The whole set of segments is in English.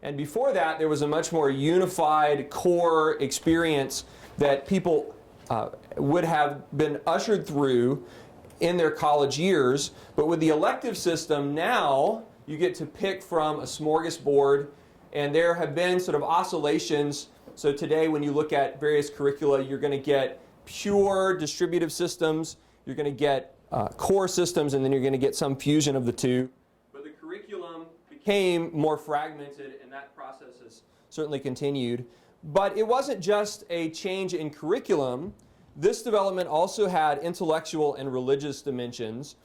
And before that, there was a much more unified core experience that people would have been ushered through in their college years. But with the elective system now, you get to pick from a smorgasbord, and there have been sort of oscillations. So today when you look at various curricula, you're going to get pure distributive systems, you're going to get core systems, and then you're going to get some fusion of the two. But the curriculum became more fragmented, and that process has certainly continued. But it wasn't just a change in curriculum. This development also had intellectual and religious dimensions.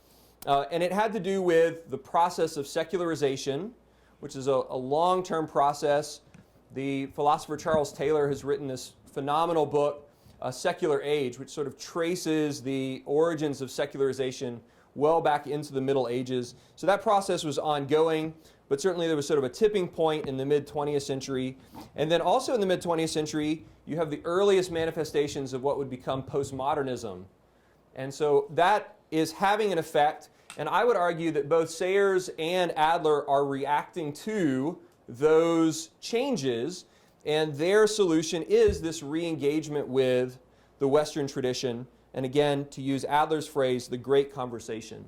And it had to do with the process of secularization, which is a long-term process. The philosopher Charles Taylor has written this phenomenal book, A Secular Age, which sort of traces the origins of secularization well back into the Middle Ages. So that process was ongoing, but certainly there was sort of a tipping point in the mid-20th century. And then also in the mid-20th century, you have the earliest manifestations of what would become postmodernism. And so that is having an effect. And I would argue that both Sayers and Adler are reacting to those changes, and their solution is this re-engagement with the Western tradition, and again, to use Adler's phrase, the great conversation.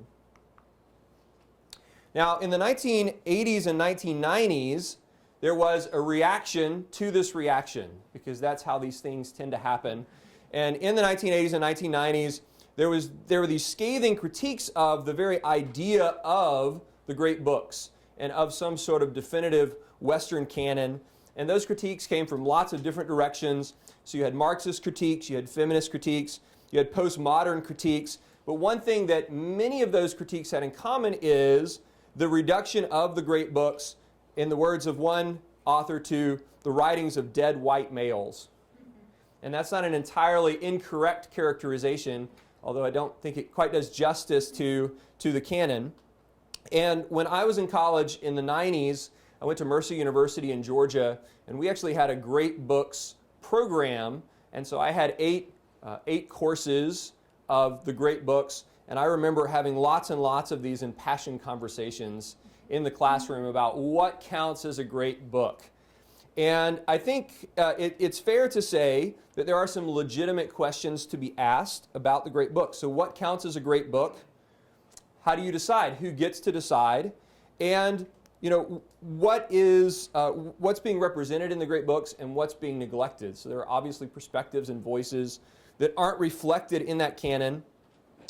Now, in the 1980s and 1990s, there was a reaction to this reaction, because that's how these things tend to happen. And in the 1980s and 1990s, there were these scathing critiques of the very idea of the great books and of some sort of definitive Western canon. And those critiques came from lots of different directions. So you had Marxist critiques, you had feminist critiques, you had postmodern critiques. But one thing that many of those critiques had in common is the reduction of the great books, in the words of one author, to the writings of dead white males. And that's not an entirely incorrect characterization, although I don't think it quite does justice to the canon. And when I was in college in the 90s, I went to Mercer University in Georgia, and we actually had a great books program. And so I had eight courses of the great books, and I remember having lots and lots of these impassioned conversations in the classroom about what counts as a great book. And I think it's fair to say that there are some legitimate questions to be asked about the great book. So what counts as a great book? How do you decide? Who gets to decide? And what's being represented in the great books and what's being neglected? So there are obviously perspectives and voices that aren't reflected in that canon.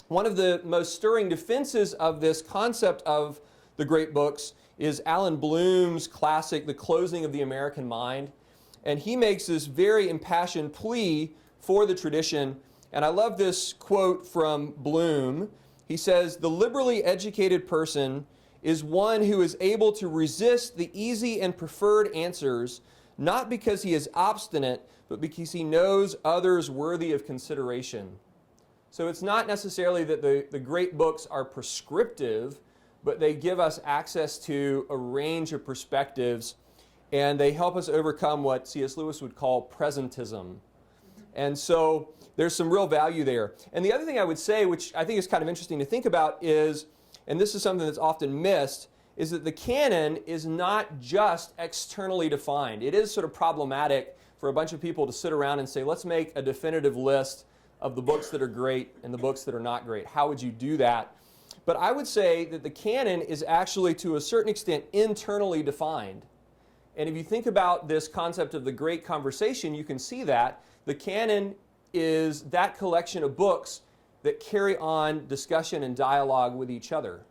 One of the most stirring defenses of this concept of the great books is Alan Bloom's classic, The Closing of the American Mind. And he makes this very impassioned plea for the tradition. And I love this quote from Bloom. He says, "The liberally educated person is one who is able to resist the easy and preferred answers, not because he is obstinate, but because he knows others worthy of consideration." So it's not necessarily that the great books are prescriptive, but they give us access to a range of perspectives, and they help us overcome what C.S. Lewis would call presentism. And so there's some real value there. And the other thing I would say, which I think is kind of interesting to think about, is, and this is something that's often missed, is that the canon is not just externally defined. It is sort of problematic for a bunch of people to sit around and say, let's make a definitive list of the books that are great and the books that are not great. How would you do that? But I would say that the canon is actually, to a certain extent, internally defined. And if you think about this concept of the great conversation, you can see that the canon is that collection of books that carry on discussion and dialogue with each other.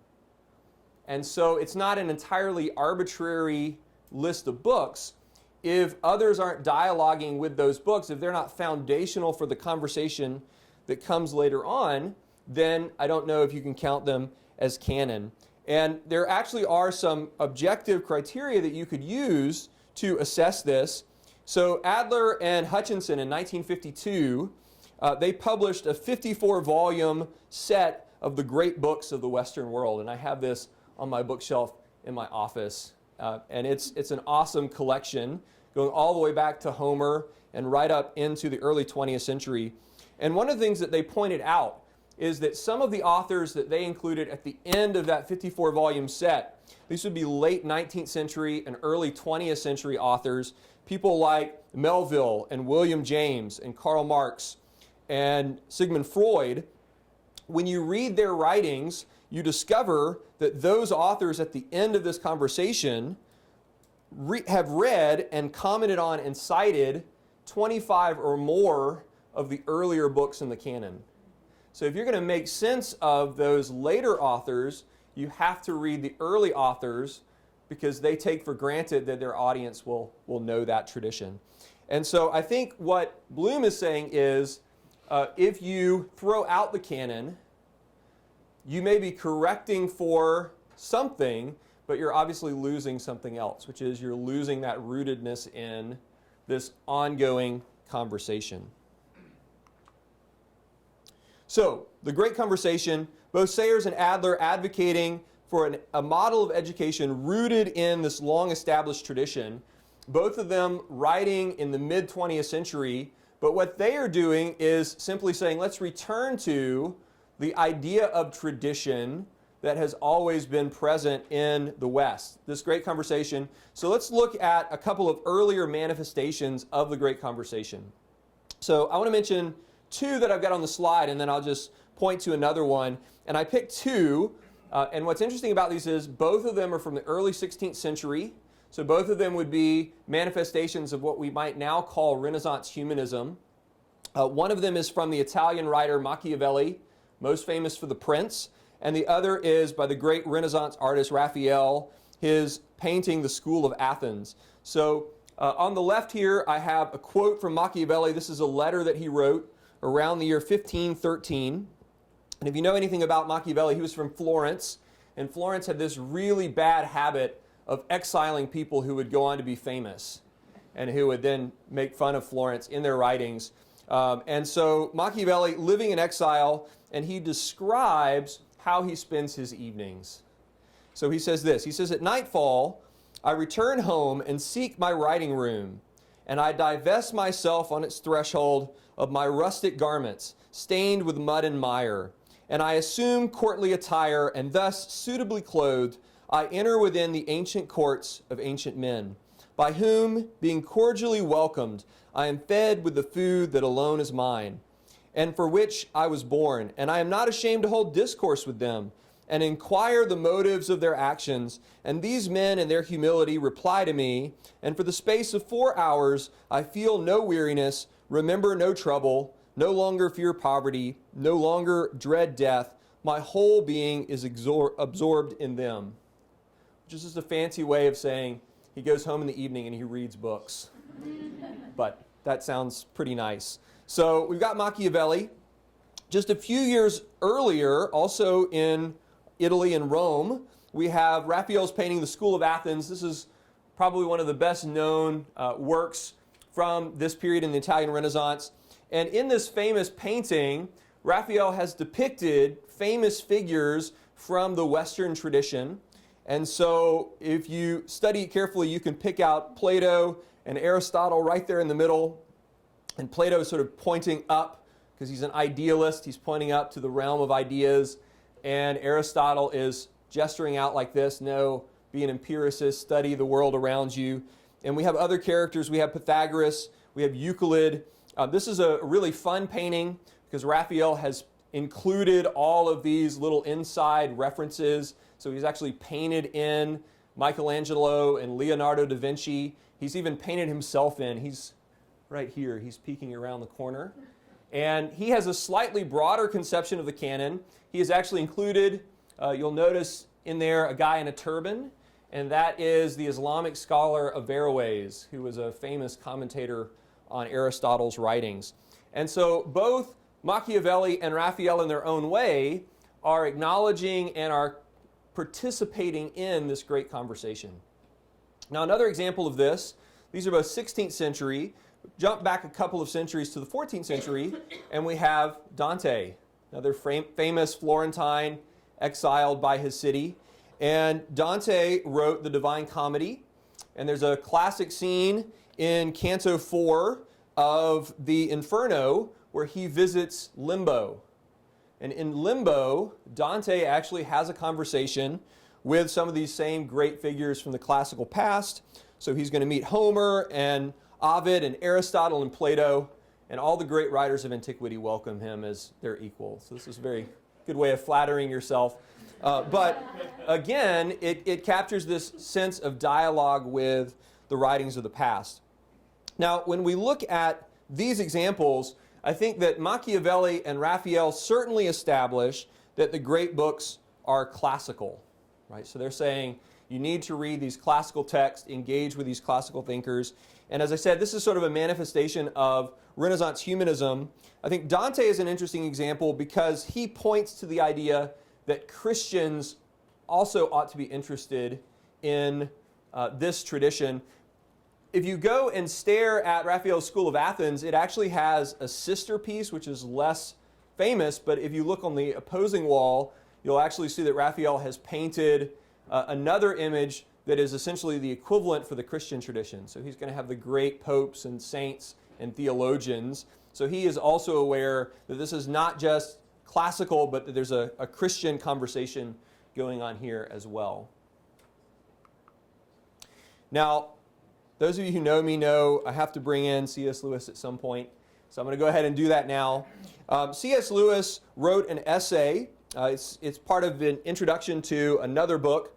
And so it's not an entirely arbitrary list of books. If others aren't dialoguing with those books, if they're not foundational for the conversation that comes later on, then I don't know if you can count them as canon. And there actually are some objective criteria that you could use to assess this. So Adler and Hutchinson in 1952, they published a 54-volume set of the great books of the Western world. And I have this on my bookshelf in my office. And it's an awesome collection, going all the way back to Homer and right up into the early 20th century. And one of the things that they pointed out is that some of the authors that they included at the end of that 54-volume set These would be late 19th century and early 20th century authors, people like Melville and William James and Karl Marx and Sigmund Freud. When you read their writings, you discover that those authors at the end of this conversation have read and commented on and cited 25 or more of the earlier books in the canon. So if you're going to make sense of those later authors, you have to read the early authors because they take for granted that their audience will know that tradition. And so I think what Bloom is saying is if you throw out the canon, you may be correcting for something, but you're obviously losing something else, which is you're losing that rootedness in this ongoing conversation. So, the Great Conversation, both Sayers and Adler advocating for a model of education rooted in this long-established tradition, both of them writing in the mid-20th century, but what they are doing is simply saying, let's return to the idea of tradition that has always been present in the West, this Great Conversation. So let's look at a couple of earlier manifestations of the Great Conversation. So I want to mention two that I've got on the slide, and then I'll just point to another one. And I picked two, and what's interesting about these is both of them are from the early 16th century. So both of them would be manifestations of what we might now call Renaissance humanism. One of them is from the Italian writer Machiavelli, most famous for The Prince, and the other is by the great Renaissance artist Raphael, his painting The School of Athens. So on the left here, I have a quote from Machiavelli. This is a letter that he wrote around the year 1513. And if you know anything about Machiavelli, he was from Florence, and Florence had this really bad habit of exiling people who would go on to be famous and who would then make fun of Florence in their writings. And so Machiavelli, living in exile, and he describes how he spends his evenings. So he says this, he says, "At nightfall, I return home and seek my writing room, and I divest myself on its threshold of my rustic garments, stained with mud and mire, and I assume courtly attire, and thus, suitably clothed, I enter within the ancient courts of ancient men, by whom, being cordially welcomed, I am fed with the food that alone is mine, and for which I was born, and I am not ashamed to hold discourse with them, and inquire the motives of their actions, and these men in their humility reply to me, and for the space of 4 hours I feel no weariness, remember no trouble, no longer fear poverty, no longer dread death, my whole being is absorbed in them." Which is just a fancy way of saying he goes home in the evening and he reads books. But that sounds pretty nice. So we've got Machiavelli. Just a few years earlier, also in Italy and Rome, we have Raphael's painting The School of Athens. This is probably one of the best known works from this period in the Italian Renaissance. And in this famous painting, Raphael has depicted famous figures from the Western tradition. And so if you study it carefully, you can pick out Plato and Aristotle right there in the middle. And Plato is sort of pointing up because he's an idealist. He's pointing up to the realm of ideas. And Aristotle is gesturing out like this, no, be an empiricist, study the world around you. And we have other characters. We have Pythagoras. We have Euclid. This is a really fun painting because Raphael has included all of these little inside references. So he's actually painted in Michelangelo and Leonardo da Vinci. He's even painted himself in. He's right here. He's peeking around the corner. And he has a slightly broader conception of the canon. He has actually included, you'll notice in there, a guy in a turban. And that is the Islamic scholar Averroes, who was a famous commentator on Aristotle's writings. And so both Machiavelli and Raphael in their own way are acknowledging and are participating in this great conversation. Now another example of this, these are both 16th century, jump back a couple of centuries to the 14th century, and we have Dante, another famous Florentine exiled by his city. And Dante wrote the Divine Comedy, and there's a classic scene in Canto 4 of the Inferno where he visits Limbo. And in Limbo, Dante actually has a conversation with some of these same great figures from the classical past. So he's going to meet Homer and Ovid and Aristotle and Plato, and all the great writers of antiquity welcome him as their equal. So this is a very good way of flattering yourself. But again, it captures this sense of dialogue with the writings of the past. Now, when we look at these examples, I think that Machiavelli and Raphael certainly establish that the great books are classical, right? So they're saying you need to read these classical texts, engage with these classical thinkers. And as I said, this is sort of a manifestation of Renaissance humanism. I think Dante is an interesting example because he points to the idea that Christians also ought to be interested in this tradition. If you go and stare at Raphael's School of Athens, it actually has a sister piece, which is less famous, but if you look on the opposing wall, you'll actually see that Raphael has painted another image that is essentially the equivalent for the Christian tradition. So he's going to have the great popes and saints and theologians. So he is also aware that this is not just classical, but that there's a Christian conversation going on here as well. Now, those of you who know me know I have to bring in C.S. Lewis at some point. So I'm going to go ahead and do that now. C.S. Lewis wrote an essay. It's part of an introduction to another book.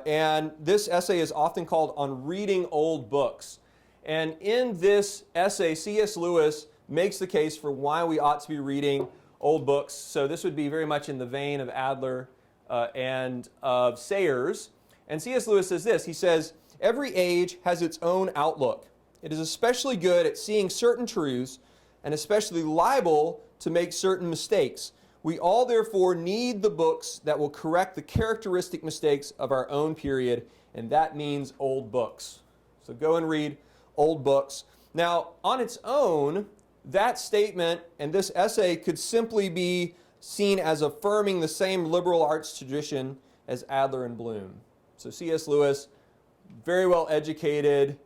And this essay is often called On Reading Old Books. And in this essay, C.S. Lewis makes the case for why we ought to be reading old books. So this would be very much in the vein of Adler and of Sayers. And C.S. Lewis says this. He says, "Every age has its own outlook. It is especially good at seeing certain truths and especially liable to make certain mistakes. We all therefore need the books that will correct the characteristic mistakes of our own period, and that means old books." So go and read old books. Now, on its own, that statement and this essay could simply be seen as affirming the same liberal arts tradition as Adler and Bloom. So C.S. Lewis, very well educated,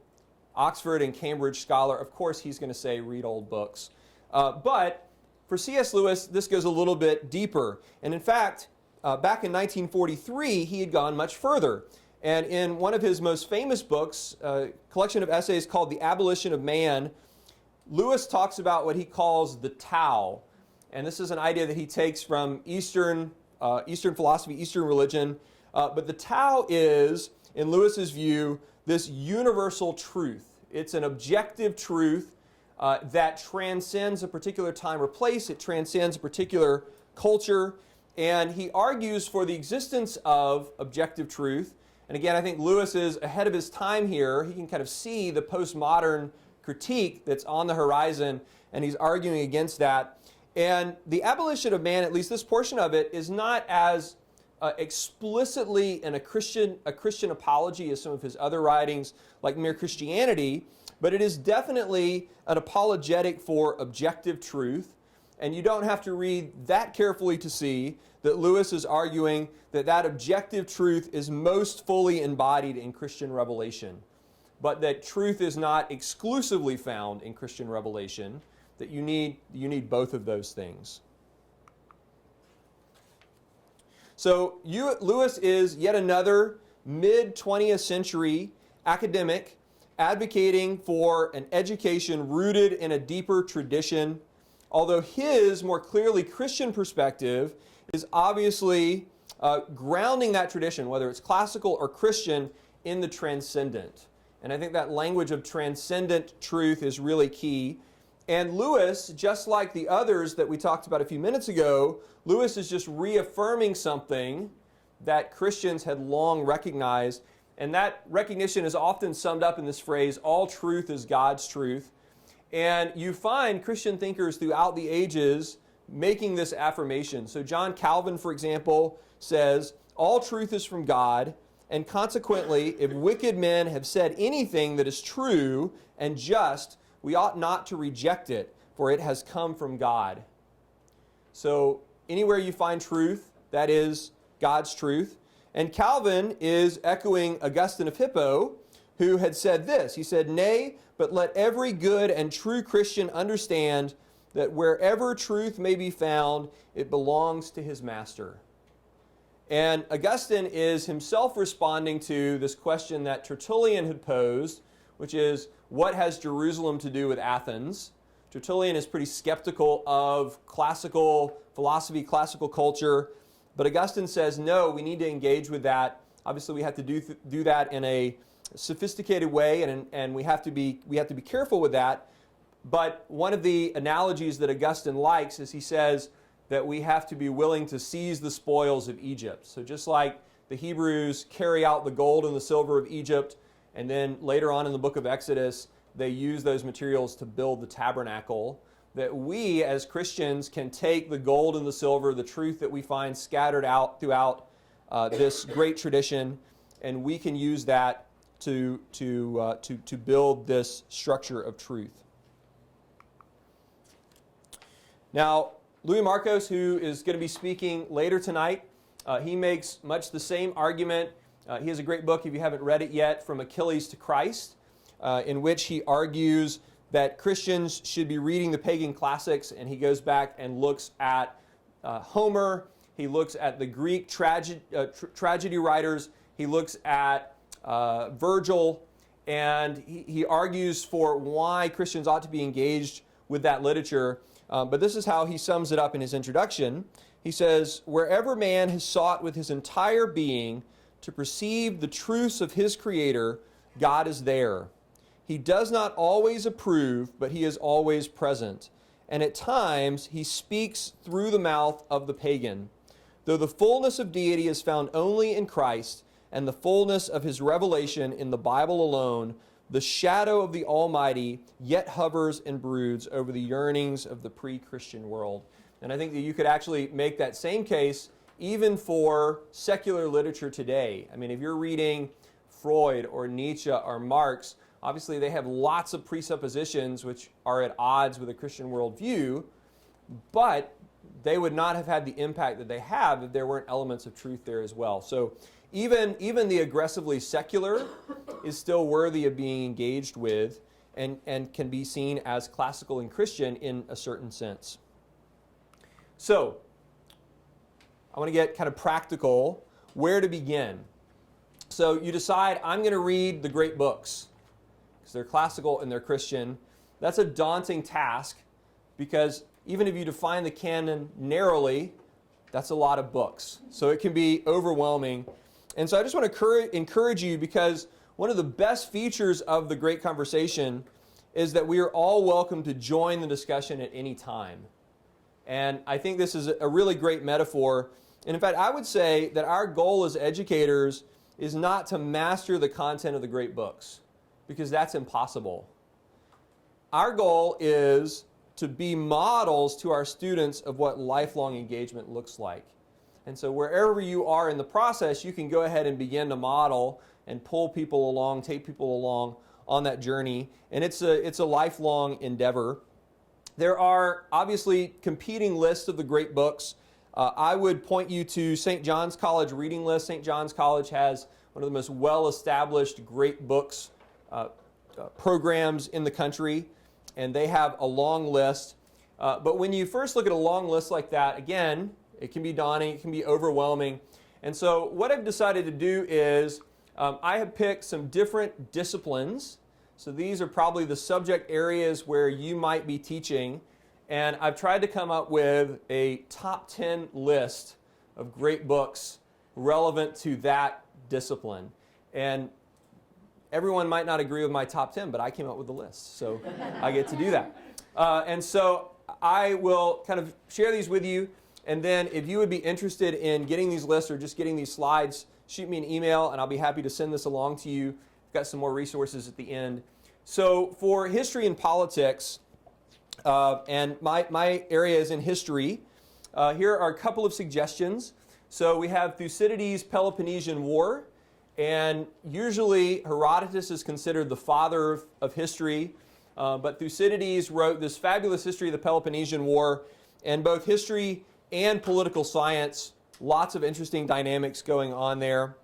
Oxford and Cambridge scholar, of course he's going to say read old books. But for C.S. Lewis, this goes a little bit deeper. And in fact, back in 1943, he had gone much further. And in one of his most famous books, a collection of essays called The Abolition of Man, Lewis talks about what he calls the Tao. And this is an idea that he takes from Eastern philosophy, Eastern religion. But the Tao is, in Lewis's view, this universal truth. It's an objective truth that transcends a particular time or place. It transcends a particular culture. And he argues for the existence of objective truth. And again, I think Lewis is ahead of his time here. He can kind of see the postmodern critique that's on the horizon, and he's arguing against that. And the abolition of man, at least this portion of it, is not as explicitly in a Christian apology as some of his other writings, like Mere Christianity, but it is definitely an apologetic for objective truth. And you don't have to read that carefully to see that Lewis is arguing that that objective truth is most fully embodied in Christian revelation, but that truth is not exclusively found in Christian revelation, that you need both of those things. So Lewis is yet another mid-20th century academic advocating for an education rooted in a deeper tradition, although his more clearly Christian perspective is obviously grounding that tradition, whether it's classical or Christian, in the transcendent. And I think that language of transcendent truth is really key. And Lewis, just like the others that we talked about a few minutes ago, Lewis is just reaffirming something that Christians had long recognized. And that recognition is often summed up in this phrase, all truth is God's truth. And you find Christian thinkers throughout the ages making this affirmation. So John Calvin, for example, says, all truth is from God, and consequently, if wicked men have said anything that is true and just, we ought not to reject it, for it has come from God. So anywhere you find truth, that is God's truth. And Calvin is echoing Augustine of Hippo, who had said this. He said, nay, but let every good and true Christian understand that wherever truth may be found, it belongs to his master. And Augustine is himself responding to this question that Tertullian had posed, which is, what has Jerusalem to do with Athens? Tertullian is pretty skeptical of classical philosophy, classical culture, but Augustine says, no, we need to engage with that. Obviously, we have to do that in a sophisticated way, and we have to be careful with that. But one of the analogies that Augustine likes is he says that we have to be willing to seize the spoils of Egypt. So just like the Hebrews carry out the gold and the silver of Egypt, and then later on in the book of Exodus, they use those materials to build the tabernacle, that we as Christians can take the gold and the silver, the truth that we find scattered out throughout this great tradition, and we can use that to build this structure of truth. Now, Louis Marcos, who is going to be speaking later tonight, he makes much the same argument. He has a great book, if you haven't read it yet, From Achilles to Christ, in which he argues that Christians should be reading the pagan classics, and he goes back and looks at Homer, he looks at the Greek tragedy writers, he looks at Virgil, and he argues for why Christians ought to be engaged with that literature. But this is how he sums it up in his introduction. He says, wherever man has sought with his entire being to perceive the truths of his Creator, God is there. He does not always approve, but he is always present. And at times he speaks through the mouth of the pagan. Though the fullness of deity is found only in Christ, and the fullness of his revelation in the Bible alone, the shadow of the Almighty yet hovers and broods over the yearnings of the pre-Christian world. And I think that you could actually make that same case even for secular literature today. I mean, if you're reading Freud or Nietzsche or Marx, obviously they have lots of presuppositions which are at odds with a Christian worldview, but they would not have had the impact that they have if there weren't elements of truth there as well. So even the aggressively secular is still worthy of being engaged with and can be seen as classical and Christian in a certain sense. So I want to get kind of practical, where to begin. So you decide, I'm going to read the great books because they're classical and they're Christian. That's a daunting task because even if you define the canon narrowly, that's a lot of books. So it can be overwhelming. And so I just want to encourage you, because one of the best features of the Great Conversation is that we are all welcome to join the discussion at any time. And I think this is a really great metaphor. And in fact, I would say that our goal as educators is not to master the content of the great books, because that's impossible. Our goal is to be models to our students of what lifelong engagement looks like. And so wherever you are in the process, you can go ahead and begin to model and pull people along, take people along on that journey. And it's a lifelong endeavor. There are obviously competing lists of the great books. I would point you to St. John's College reading list. St. John's College has one of the most well-established great books programs in the country, and they have a long list. But when you first look at a long list like that, again, it can be daunting, it can be overwhelming. And so what I've decided to do is I have picked some different disciplines. So these are probably the subject areas where you might be teaching. And I've tried to come up with a top 10 list of great books relevant to that discipline. And everyone might not agree with my top 10, but I came up with the list. So I get to do that. And so I will kind of share these with you. And then if you would be interested in getting these lists or just getting these slides, shoot me an email and I'll be happy to send this along to you. I've got some more resources at the end. So for history and politics, and my area is in history, here are a couple of suggestions. So we have Thucydides' Peloponnesian War, and usually Herodotus is considered the father of history, but Thucydides wrote this fabulous history of the Peloponnesian War, and both history and political science, lots of interesting dynamics going on there.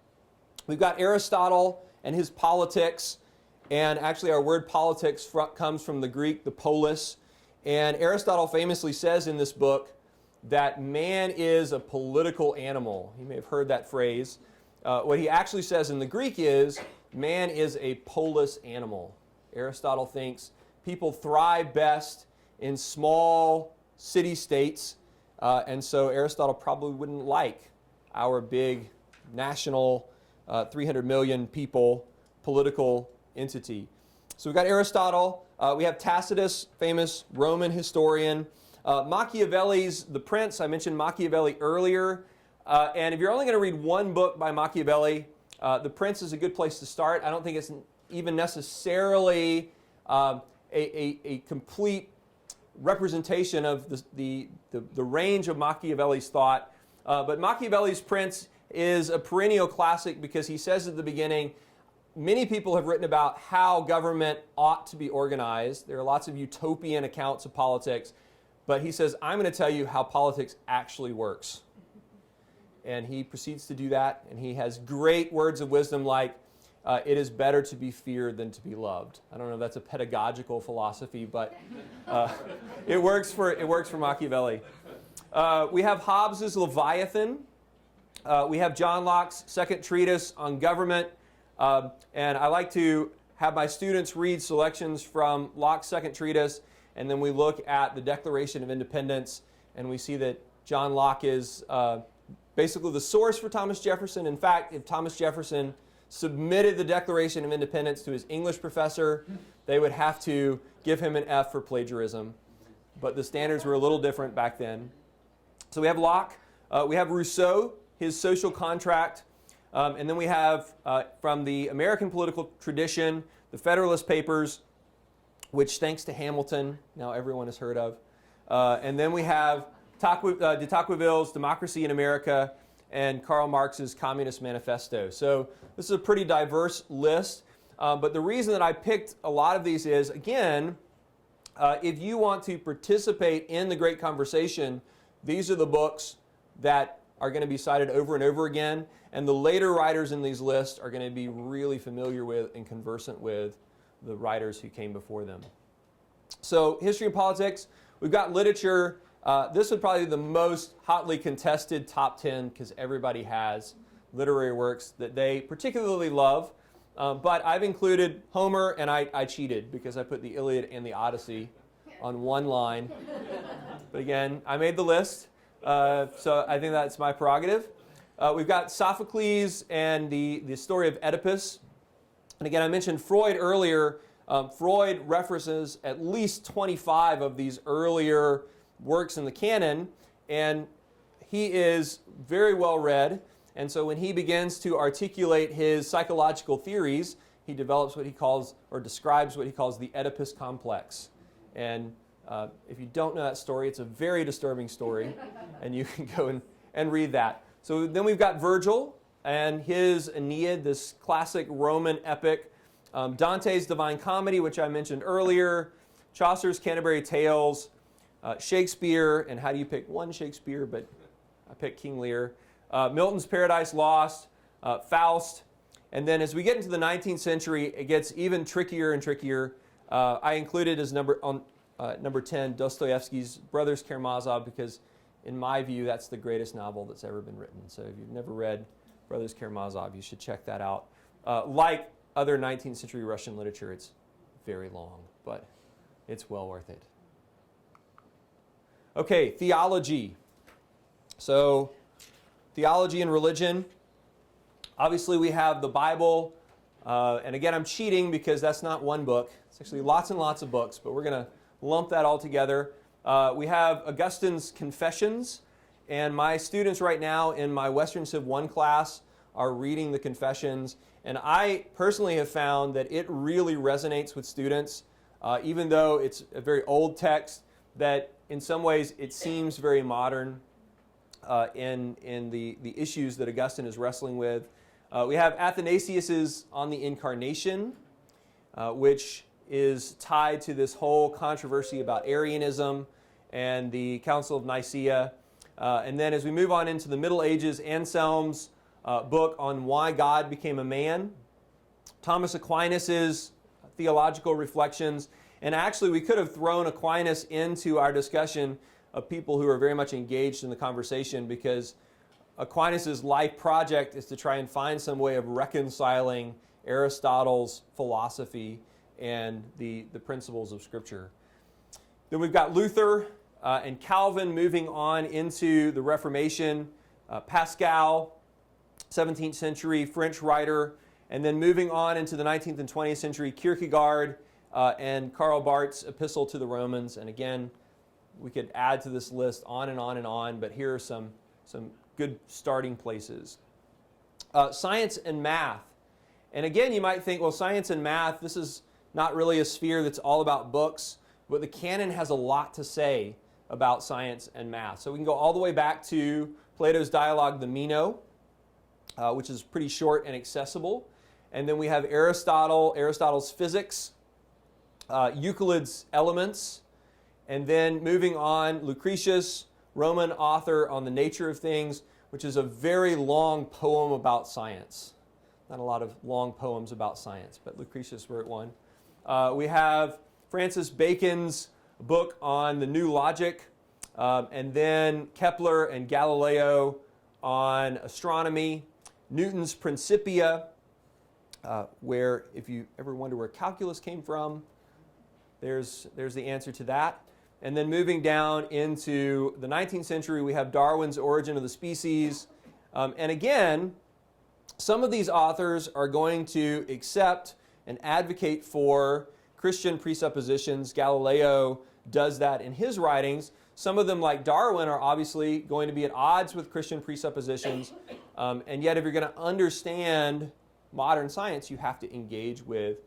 We've got Aristotle and his politics, and actually our word politics comes from the Greek, the polis, and Aristotle famously says in this book that man is a political animal. You may have heard that phrase. What he actually says in the Greek is, man is a polis animal. Aristotle thinks people thrive best in small city-states, and so Aristotle probably wouldn't like our big national 300 million people political entity. So we've got Aristotle. We have Tacitus, famous Roman historian. Machiavelli's The Prince. I mentioned Machiavelli earlier. And if you're only going to read one book by Machiavelli, The Prince is a good place to start. I don't think it's even necessarily a complete representation of the range of Machiavelli's thought. But Machiavelli's Prince is a perennial classic because he says at the beginning, many people have written about how government ought to be organized. There are lots of utopian accounts of politics. But he says, I'm going to tell you how politics actually works. And he proceeds to do that. And he has great words of wisdom like, it is better to be feared than to be loved. I don't know if that's a pedagogical philosophy, but it works for Machiavelli. We have Hobbes's Leviathan. We have John Locke's second treatise on government. And I like to have my students read selections from Locke's second treatise, and then we look at the Declaration of Independence, and we see that John Locke is basically the source for Thomas Jefferson. In fact, if Thomas Jefferson submitted the Declaration of Independence to his English professor, they would have to give him an F for plagiarism. But the standards were a little different back then. So we have Locke. We have Rousseau, his Social Contract. And then we have, from the American political tradition, the Federalist Papers, which, thanks to Hamilton, now everyone has heard of. And then we have de Tocqueville's Democracy in America and Karl Marx's Communist Manifesto. So this is a pretty diverse list. But the reason that I picked a lot of these is, again, if you want to participate in the great conversation, these are the books that are going to be cited over and over again. And the later writers in these lists are going to be really familiar with and conversant with the writers who came before them. So history and politics, we've got literature. This would probably be the most hotly contested top 10 because everybody has literary works that they particularly love. But I've included Homer, and I cheated because I put the Iliad and the Odyssey on one line. But again, I made the list, so I think that's my prerogative. We've got Sophocles and the story of Oedipus. And again, I mentioned Freud earlier. Freud references at least 25 of these earlier works in the canon, and he is very well read. And so when he begins to articulate his psychological theories, he develops what he calls, or describes what he calls the Oedipus complex. And if you don't know that story, it's a very disturbing story, and you can go and read that. So then we've got Virgil and his Aeneid, this classic Roman epic. Dante's Divine Comedy, which I mentioned earlier. Chaucer's Canterbury Tales. Shakespeare, and how do you pick one Shakespeare? But I picked King Lear. Milton's Paradise Lost. Faust. And then as we get into the 19th century, it gets even trickier and trickier. I included as number 10 Dostoevsky's Brothers Karamazov because, in my view, that's the greatest novel that's ever been written. So if you've never read Brothers Karamazov, you should check that out. Like other 19th century Russian literature, it's very long, but it's well worth it. Okay, theology. So theology and religion. Obviously, we have the Bible. And again, I'm cheating because that's not one book. It's actually lots and lots of books, but we're going to lump that all together. We have Augustine's Confessions, and my students right now in my Western Civ 1 class are reading the Confessions, and I personally have found that it really resonates with students, even though it's a very old text, that in some ways it seems very modern in the issues that Augustine is wrestling with. We have Athanasius's On the Incarnation, which is tied to this whole controversy about Arianism and the Council of Nicaea. And then as we move on into the Middle Ages, Anselm's book on why God became a man, Thomas Aquinas's theological reflections, and actually we could have thrown Aquinas into our discussion, of people who are very much engaged in the conversation, because Aquinas' life project is to try and find some way of reconciling Aristotle's philosophy and the principles of Scripture. Then we've got Luther and Calvin moving on into the Reformation. Pascal, 17th century French writer, and then moving on into the 19th and 20th century, Kierkegaard and Karl Barth's Epistle to the Romans. And again, we could add to this list on and on and on, but here are some good starting places. Science and math. And again, you might think, well, science and math, this is not really a sphere that's all about books, but the canon has a lot to say about science and math. So we can go all the way back to Plato's dialogue, the Meno, which is pretty short and accessible. And then we have Aristotle's Physics, Euclid's Elements, and then moving on, Lucretius, Roman author on the nature of things, which is a very long poem about science. Not a lot of long poems about science, but Lucretius wrote one. We have Francis Bacon's book on the new logic, and then Kepler and Galileo on astronomy, Newton's Principia, where if you ever wonder where calculus came from, there's the answer to that. And then moving down into the 19th century, we have Darwin's Origin of the Species. And again, some of these authors are going to accept and advocate for Christian presuppositions. Galileo does that in his writings. Some of them, like Darwin, are obviously going to be at odds with Christian presuppositions. And yet, if you're going to understand modern science, you have to engage with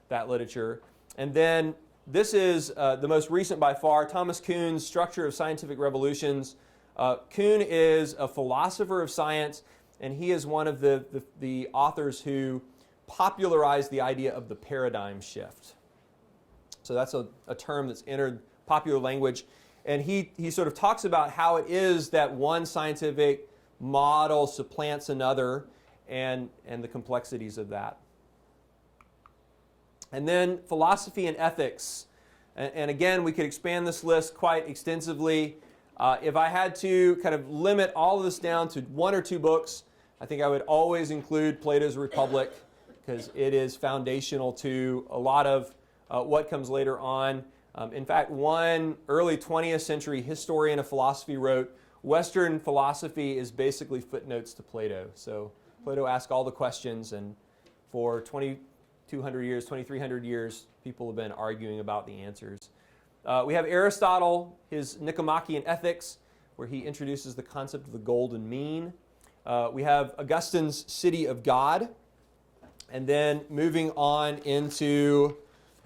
that literature. And then this is the most recent by far, Thomas Kuhn's Structure of Scientific Revolutions. Kuhn is a philosopher of science, and he is one of the authors who popularized the idea of the paradigm shift. So that's a term that's entered popular language. And he sort of talks about how it is that one scientific model supplants another, and the complexities of that. And then philosophy and ethics. And again, we could expand this list quite extensively. If I had to kind of limit all of this down to one or two books, I think I would always include Plato's Republic, because it is foundational to a lot of what comes later on. In fact, one early 20th century historian of philosophy wrote, Western philosophy is basically footnotes to Plato. So Plato asked all the questions, and for 2,200 years, 2,300 years, people have been arguing about the answers. We have Aristotle, his Nicomachean Ethics, where he introduces the concept of the golden mean. We have Augustine's City of God. And then moving on into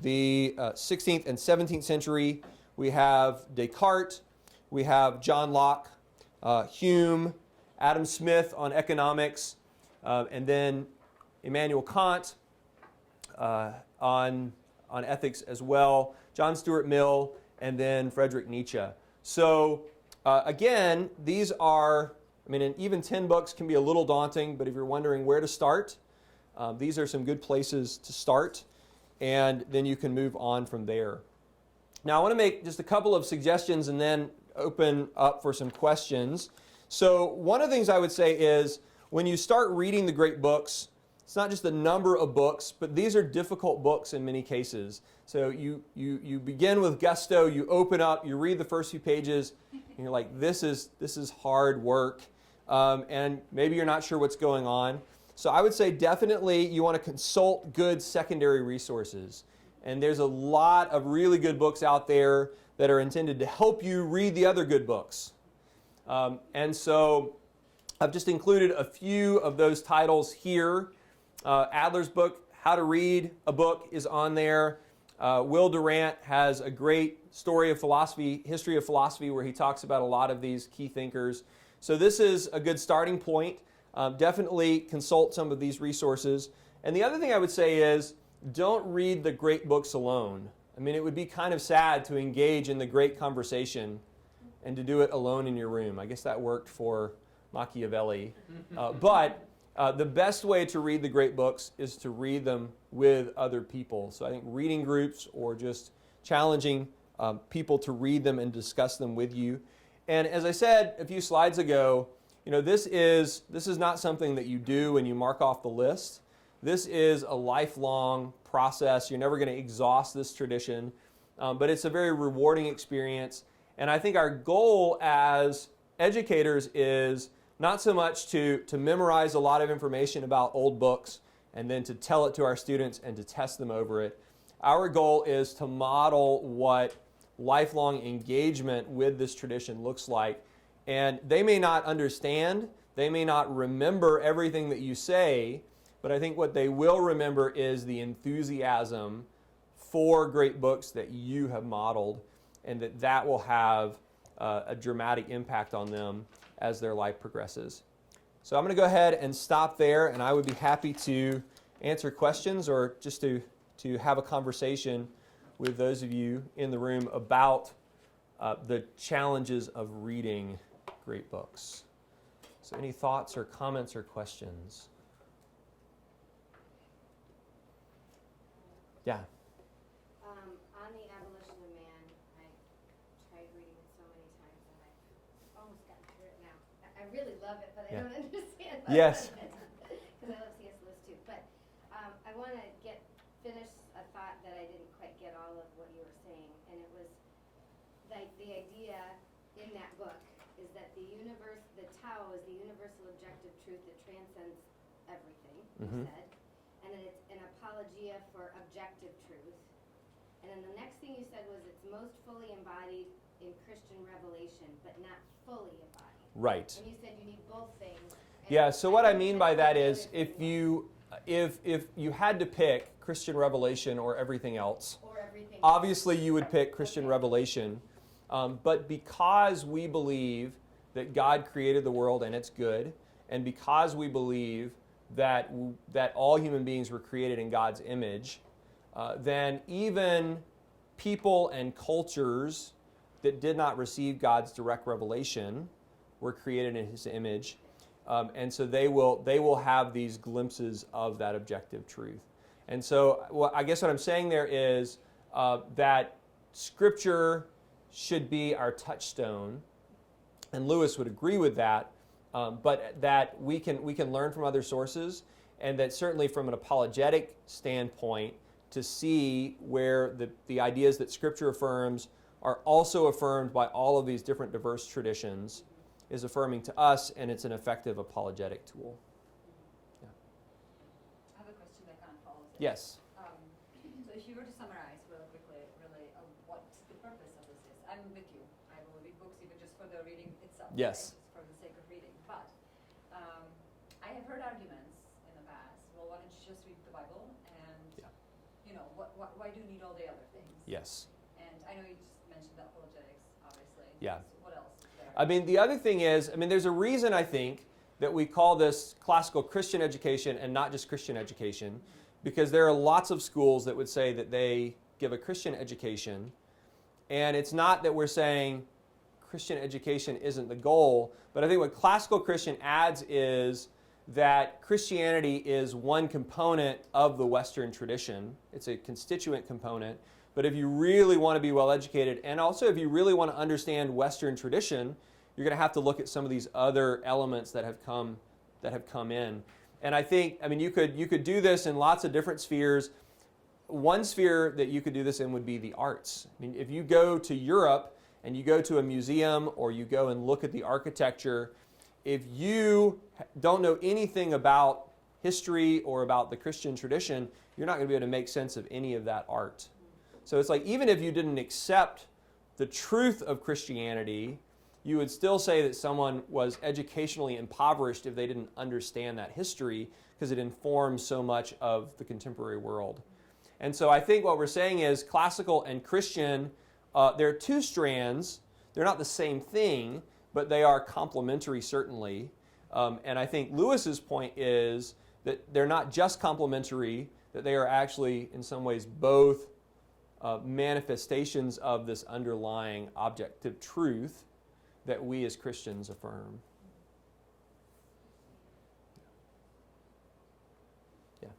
the 16th and 17th century, we have Descartes, we have John Locke, Hume, Adam Smith on economics, and then Immanuel Kant on ethics as well, John Stuart Mill, and then Friedrich Nietzsche. So again, these are, and even 10 books can be a little daunting, but if you're wondering where to start, these are some good places to start, and then you can move on from there. Now, I want to make just a couple of suggestions and then open up for some questions. So one of the things I would say is, when you start reading the great books, it's not just the number of books, but these are difficult books in many cases. So you begin with gusto, you open up, you read the first few pages, and you're like, this is hard work, and maybe you're not sure what's going on. So I would say definitely you want to consult good secondary resources. And there's a lot of really good books out there that are intended to help you read the other good books. And so I've just included a few of those titles here. Adler's book, How to Read a Book, is on there. Will Durant has a great story of philosophy, history of philosophy, where he talks about a lot of these key thinkers. So this is a good starting point. Definitely consult some of these resources. And the other thing I would say is, don't read the great books alone. I mean, it would be kind of sad to engage in the great conversation and to do it alone in your room. I guess that worked for Machiavelli. But the best way to read the great books is to read them with other people. So I think reading groups, or just challenging people to read them and discuss them with you. And as I said a few slides ago, this is not something that you do and you mark off the list. This is a lifelong process. You're never going to exhaust this tradition, but it's a very rewarding experience. And I think our goal as educators is not so much to memorize a lot of information about old books and then to tell it to our students and to test them over it. Our goal is to model what lifelong engagement with this tradition looks like. And they may not understand, they may not remember everything that you say, but I think what they will remember is the enthusiasm for great books that you have modeled, and that will have a dramatic impact on them as their life progresses. So I'm going to go ahead and stop there, and I would be happy to answer questions or just to have a conversation with those of you in the room about the challenges of reading great books. So any thoughts or comments or questions? Yeah. On the Abolition of Man, I tried reading it so many times and I've almost gotten through it now. I really love it, but I don't understand much Yes. of it. Because I love C.S. Lewis too. But I want to finish a thought that I didn't quite get all of what you were saying. And it was like the idea in that book is that the Tao is the universal objective truth that transcends everything, you said. And then it's an apologia for objective truth. And then the next thing you said was it's most fully embodied in Christian revelation, but not fully embodied. Right. And you said you need both things. Yeah, so what I mean by that is if you had to pick Christian revelation or everything else, obviously you would pick Christian revelation. But because we believe that God created the world and it's good, and because we believe that all human beings were created in God's image, then even people and cultures that did not receive God's direct revelation were created in His image, and so they will have these glimpses of that objective truth. And so, I guess what I'm saying there is that Scripture should be our touchstone, and Lewis would agree with that. But that we can learn from other sources, and that certainly from an apologetic standpoint, to see where the ideas that Scripture affirms are also affirmed by all of these different diverse traditions is affirming to us, and it's an effective apologetic tool. Yeah. I have a question that kind of follows it. Yes. So if you were to summarize really quickly, what the purpose of this is. I'm with you. I will read books even just for the reading itself. Yes. Right? For the sake of reading. But I have heard arguments in the past, well, why don't you just read the Bible and, why do you need all the other things? Yes. And I know you just mentioned the apologetics, obviously. Yeah. So what else? I mean, the other thing is, there's a reason I think that we call this classical Christian education and not just Christian education, because there are lots of schools that would say that they give a Christian education, and it's not that we're saying Christian education isn't the goal, but I think what classical Christian adds is that Christianity is one component of the Western tradition. It's a constituent component. But if you really want to be well educated, and also if you really want to understand Western tradition, you're going to have to look at some of these other elements that have come in. And I think, you could do this in lots of different spheres. One sphere that you could do this in would be the arts. If you go to Europe and you go to a museum or you go and look at the architecture, if you don't know anything about history or about the Christian tradition, you're not going to be able to make sense of any of that art. So it's like even if you didn't accept the truth of Christianity, you would still say that someone was educationally impoverished if they didn't understand that history, because it informs so much of the contemporary world. And so I think what we're saying is classical and Christian, there are two strands. They're not the same thing, but they are complementary certainly. And I think Lewis's point is that they're not just complementary, that they are actually in some ways both manifestations of this underlying objective truth that we as Christians affirm. Yeah.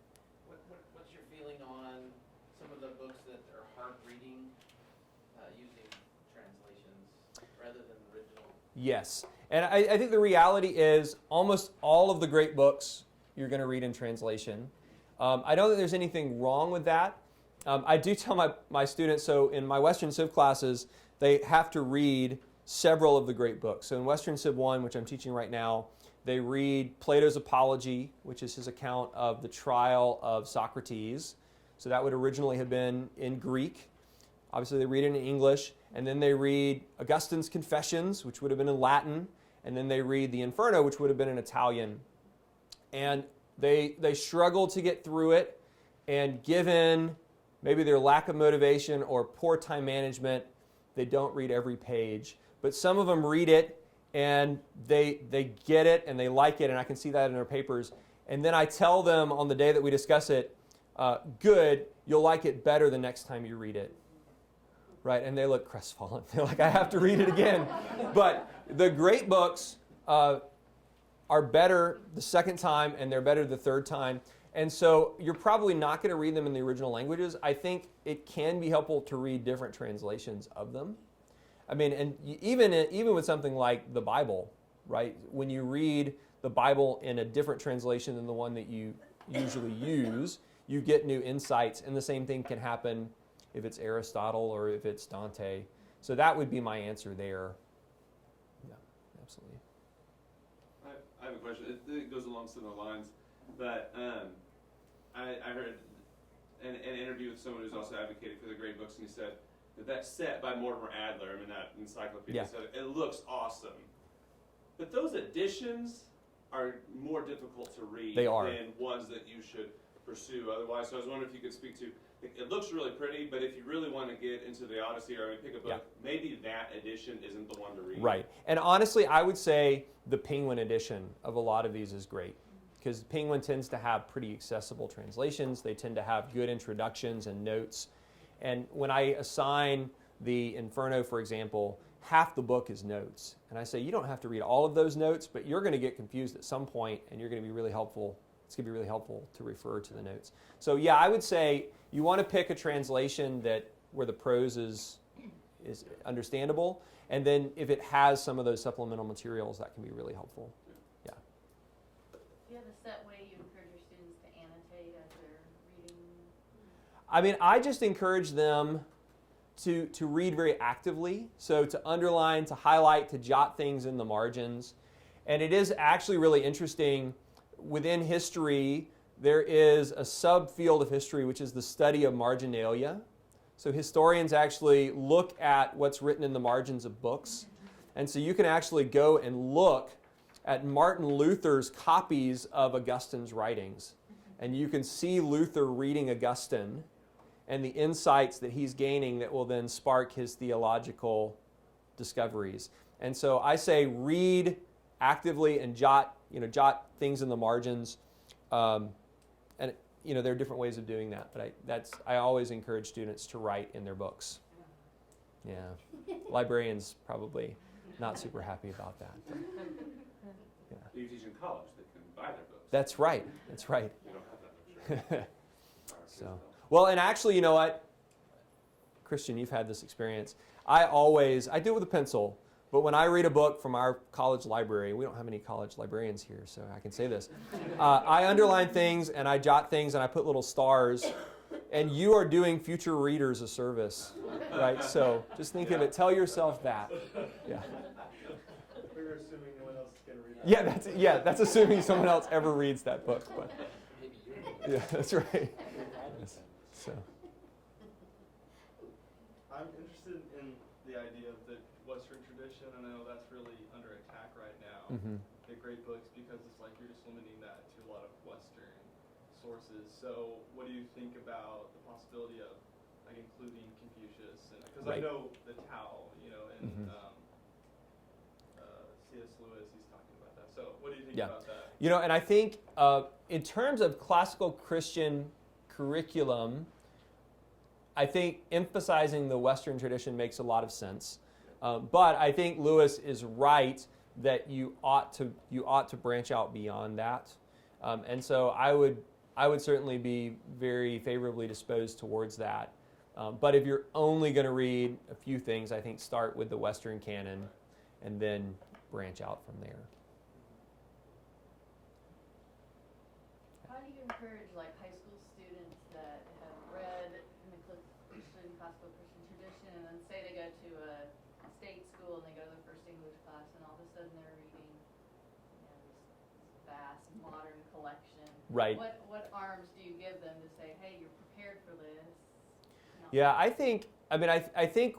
What's your feeling on some of the books that are hard reading using translations rather than original Yes. And I think the reality is almost all of the great books you're going to read in translation. I don't think there's anything wrong with that. I do tell my students, so in my Western Civ classes, they have to read several of the great books. So in Western Civ 1, which I'm teaching right now, they read Plato's Apology, which is his account of the trial of Socrates. So that would originally have been in Greek. Obviously, they read it in English. And then they read Augustine's Confessions, which would have been in Latin. And then they read the Inferno, which would have been in Italian. And they struggle to get through it. And given maybe their lack of motivation or poor time management, they don't read every page. But some of them read it, and they get it, and they like it, and I can see that in their papers. And then I tell them on the day that we discuss it, good, you'll like it better the next time you read it. Right? And they look crestfallen. They're like, I have to read it again. But the great books are better the second time, and they're better the third time. And so you're probably not going to read them in the original languages. I think it can be helpful to read different translations of them. I mean, and even with something like the Bible, right? When you read the Bible in a different translation than the one that you usually use, you get new insights. And the same thing can happen if it's Aristotle or if it's Dante. So that would be my answer there. Yeah, absolutely. I have a question. It goes along similar lines, but I heard an interview with someone who's also advocating for the great books, and he said that set by Mortimer Adler, I mean that encyclopedia, said it looks awesome. But those editions are more difficult to read than ones that you should pursue otherwise. So I was wondering if you could speak to, it looks really pretty, but if you really want to get into the Odyssey or pick a book, maybe that edition isn't the one to read. Right. And honestly, I would say the Penguin edition of a lot of these is great, because Penguin tends to have pretty accessible translations. They tend to have good introductions and notes. And when I assign the Inferno, for example, half the book is notes. And I say, you don't have to read all of those notes, but you're going to get confused at some point, and you're going to be really helpful. It's going to be really helpful to refer to the notes. So yeah, I would say you want to pick a translation where the prose is understandable, and then if it has some of those supplemental materials, that can be really helpful. Yeah. Do you have a set way you encourage your students to annotate as they're reading? I mean, I just encourage them to read very actively, so to underline, to highlight, to jot things in the margins. And it is actually really interesting. Within history, there is a subfield of history, which is the study of marginalia. So historians actually look at what's written in the margins of books. And so you can actually go and look at Martin Luther's copies of Augustine's writings. And you can see Luther reading Augustine and the insights that he's gaining that will then spark his theological discoveries. And so I say read actively and jot things in the margins. And there are different ways of doing that, but I always encourage students to write in their books. Yeah, librarians probably not super happy about that. Yeah. You teach in college, they can buy their books. That's right. That's right. You don't have that much. So, well, and actually, you know what, Christian, you've had this experience. I do it with a pencil. But when I read a book from our college library, we don't have any college librarians here, so I can say this. I underline things, and I jot things, and I put little stars. And you are doing future readers a service, right? So just think of it. Tell yourself that. Yeah. We're assuming no one else is going to read that. That's assuming someone else ever reads that book. But yeah, that's right. Yes. So. I'm interested in the idea of the Western tradition, and I know that's really under attack right now. Mm-hmm. The great books, because it's like you're just limiting that to a lot of Western sources. So what do you think about the possibility of like including Confucius? Because I know the Tao, and C.S. Lewis, he's talking about that. So what do you think about that? And I think in terms of classical Christian curriculum, I think emphasizing the Western tradition makes a lot of sense. But I think Lewis is right that you ought to branch out beyond that. And so I would certainly be very favorably disposed towards that. But if you're only going to read a few things, I think start with the Western canon and then branch out from there. How do you encourage like high school students that have read in the Christian, classical Christian tradition, and then say they go to a state school and they go to their first English class, and all of a sudden they're reading, this vast modern collection. Right. What arms do you give them to say, hey, you're prepared for this? Yeah, I think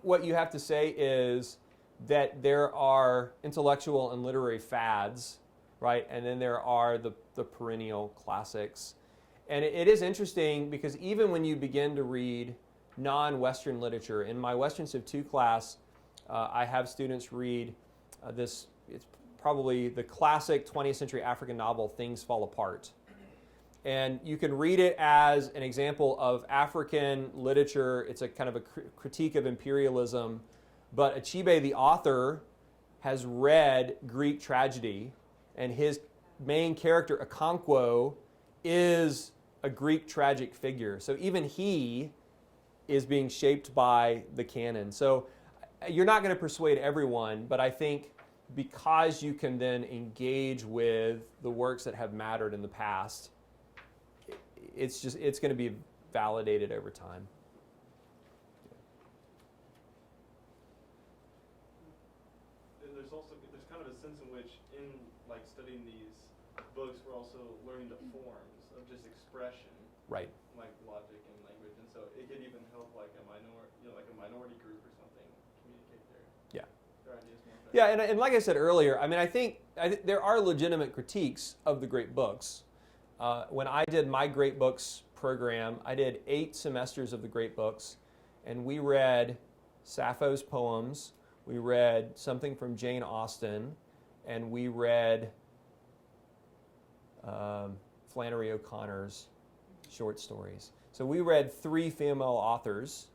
what you have to say is that there are intellectual and literary fads, right? And then there are the perennial classics. And it is interesting because even when you begin to read non-Western literature, in my Western Civ 2 class, I have students read it's probably the classic 20th century African novel, Things Fall Apart. And you can read it as an example of African literature. It's a kind of a critique of imperialism. But Achebe, the author, has read Greek tragedy, and his main character, Okonkwo, is a Greek tragic figure. So even he is being shaped by the canon. So you're not going to persuade everyone, but I think because you can then engage with the works that have mattered in the past, it's going to be validated over time. There's kind of a sense in which in like studying these books we're also learning the forms of just expression, Right. like logic and language, and so it could even help like a minority group or something communicate their ideas more effectively. Yeah, and like I said earlier, I think there are legitimate critiques of the great books. When I did my great books program, I did 8 semesters of the great books, and we read Sappho's poems, we read something from Jane Austen, and we read Flannery O'Connor's short stories. So we read 3 female authors,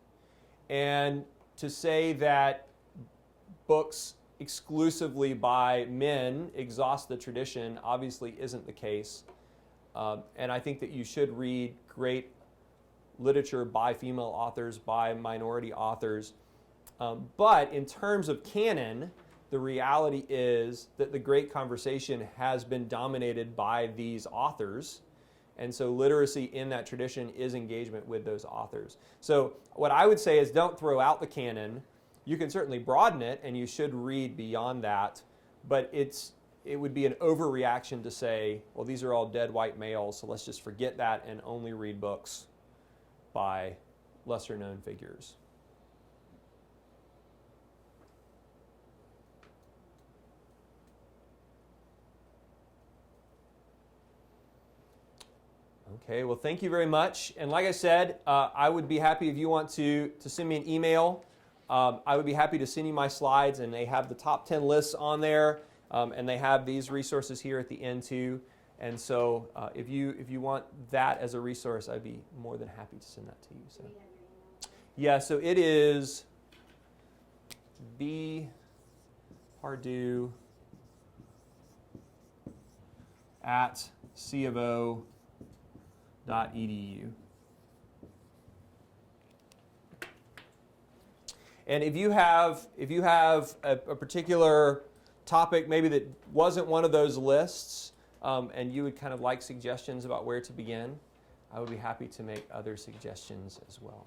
and to say that books exclusively by men exhaust the tradition obviously isn't the case. And I think that you should read great literature by female authors, by minority authors. But in terms of canon, the reality is that the great conversation has been dominated by these authors. And so literacy in that tradition is engagement with those authors. So what I would say is don't throw out the canon. You can certainly broaden it, and you should read beyond that. But it would be an overreaction to say, well, these are all dead white males, so let's just forget that and only read books by lesser-known figures. Okay, well, thank you very much. And like I said, I would be happy if you want to send me an email. I would be happy to send you my slides, and they have the top 10 lists on there, and they have these resources here at the end too. And so if you want that as a resource, I'd be more than happy to send that to you. So. Do we have your email? Yeah, so it is Pardue at SofO.edu. And if you have a particular topic maybe that wasn't one of those lists, and you would kind of like suggestions about where to begin, I would be happy to make other suggestions as well.